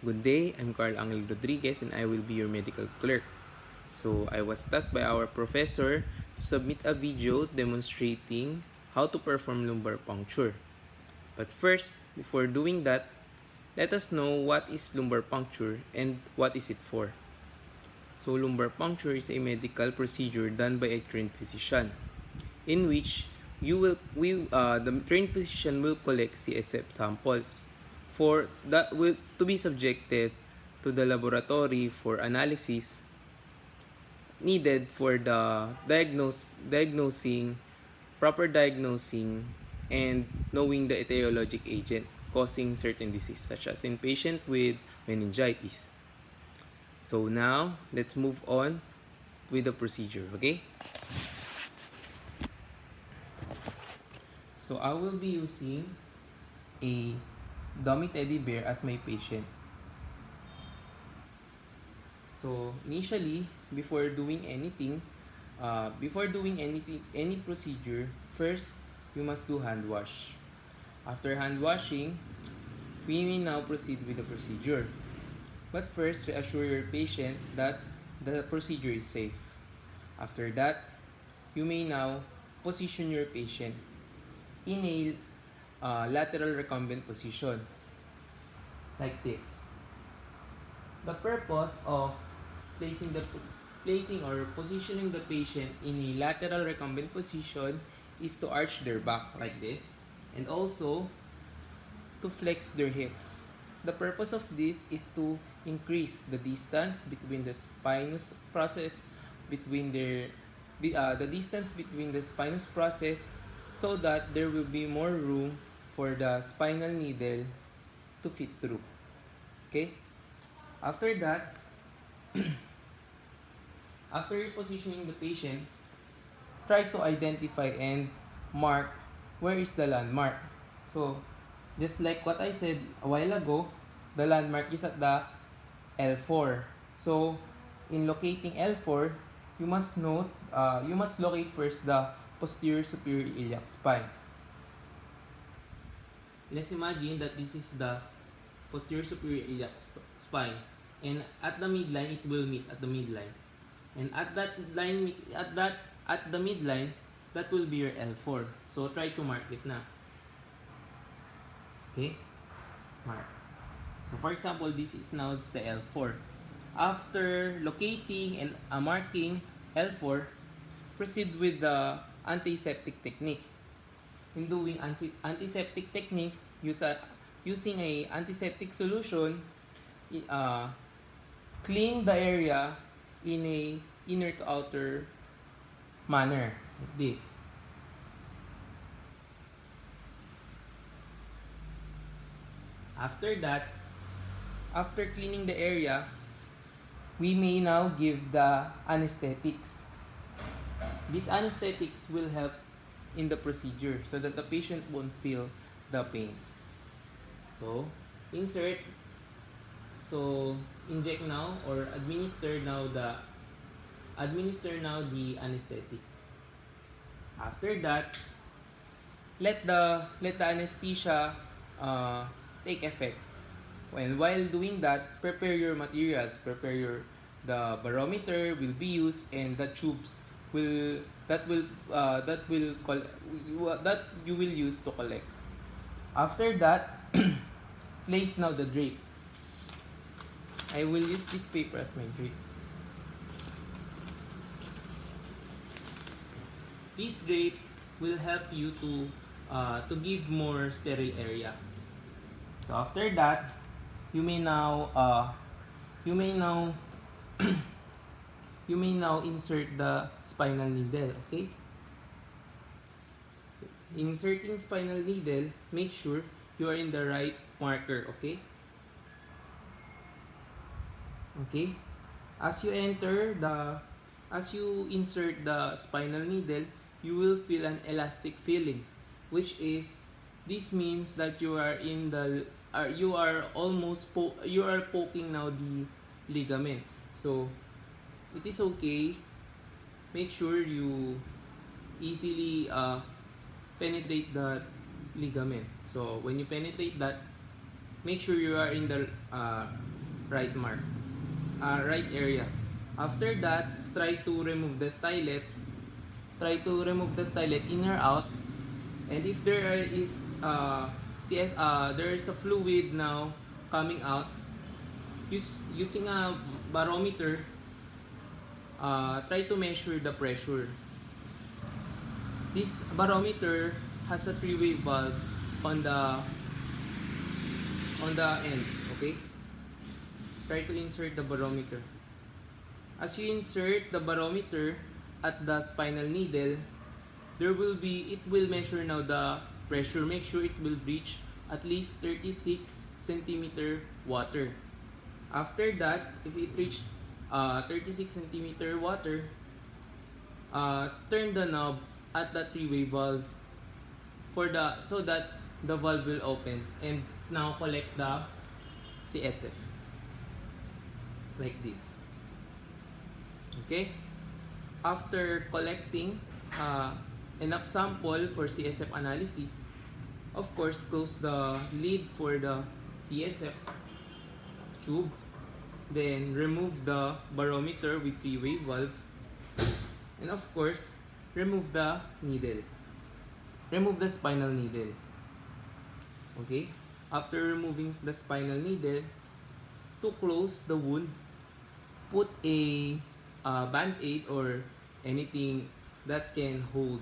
Good day, I'm Angelo and I will be your medical clerk. So I was tasked by our professor to submit a video demonstrating how to perform lumbar puncture. But first, before doing that, let us know what is lumbar puncture and what is it for. So lumbar puncture is a medical procedure done by a trained physician in which the trained physician will collect CSF samples for that will to be subjected to the laboratory for analysis needed for the proper diagnosing and knowing the etiologic agent causing certain disease such as in patient with meningitis. So now let's move on with the procedure, okay? So I will be using a dummy teddy bear as my patient. So initially, before doing any procedure, first you must do hand wash. After hand washing, we may now proceed with the procedure. But first, reassure your patient that the procedure is safe. After that, you may now position your patient in a lateral recumbent position like this. The purpose of placing or positioning the patient in a lateral recumbent position is to arch their back like this and also to flex their hips. The purpose of this is to increase the distance between the spinous process the distance between the spinous process so that there will be more room for the spinal needle to fit through. Okay? After that, after repositioning the patient, try to identify and mark where is the landmark. So, just like what I said a while ago, the landmark is at the L4. So, in locating L4, you must locate first the posterior superior iliac spine. Let's imagine that this is the posterior superior iliac spine, and at the midline it will meet at the midline, and at the midline that will be your L4. So try to mark it na. Okay, mark. So for example, this is now the L4. After locating and marking L4, proceed with the antiseptic technique. In doing antiseptic technique, using a antiseptic solution, clean the area in a inner to outer manner like this. After that, after cleaning the area, we may now give the anesthetics. These anesthetics will help in the procedure so that the patient won't feel the pain. So, inject now or administer now the anesthetic. After that, let the anesthesia take effect. While doing that, prepare your materials. The barometer will be used and the tubes that you will use to collect. After that, place now the drape. I will use this paper as my drape. This drape will help you to give more sterile area. So after that, you may now insert the spinal needle. Okay. Inserting spinal needle, make sure you are in the right marker. Okay. Okay. As you insert the spinal needle, you will feel an elastic feeling, which is this means that you are poking now the ligaments. So it is okay. Make sure you easily penetrate the ligament. So when you penetrate that, make sure you are in the right mark, right area. After that, try to remove the stylet. Try to remove the stylet in or out. And if is there is a fluid now coming out, using a barometer, try to measure the pressure. This barometer has a three-way valve on the end. Okay, try to insert the barometer. As you insert the barometer at the spinal needle, it will measure now the pressure. Make sure it will reach at least 36 centimeter water. After that, if it reached 36 centimeter water, turn the knob at the three-way valve so that the valve will open and now collect the CSF like this. Okay, after collecting enough sample for CSF analysis, of course, close the lid for the CSF tube, then remove the barometer with three-way valve, and of course, remove the needle. Remove the spinal needle. Okay, after removing the spinal needle, to close the wound, put a band-aid or anything that can hold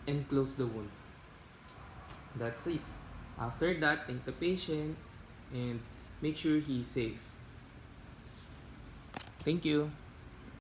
and close the wound. That's it. After that, thank the patient and make sure he's safe. Thank you.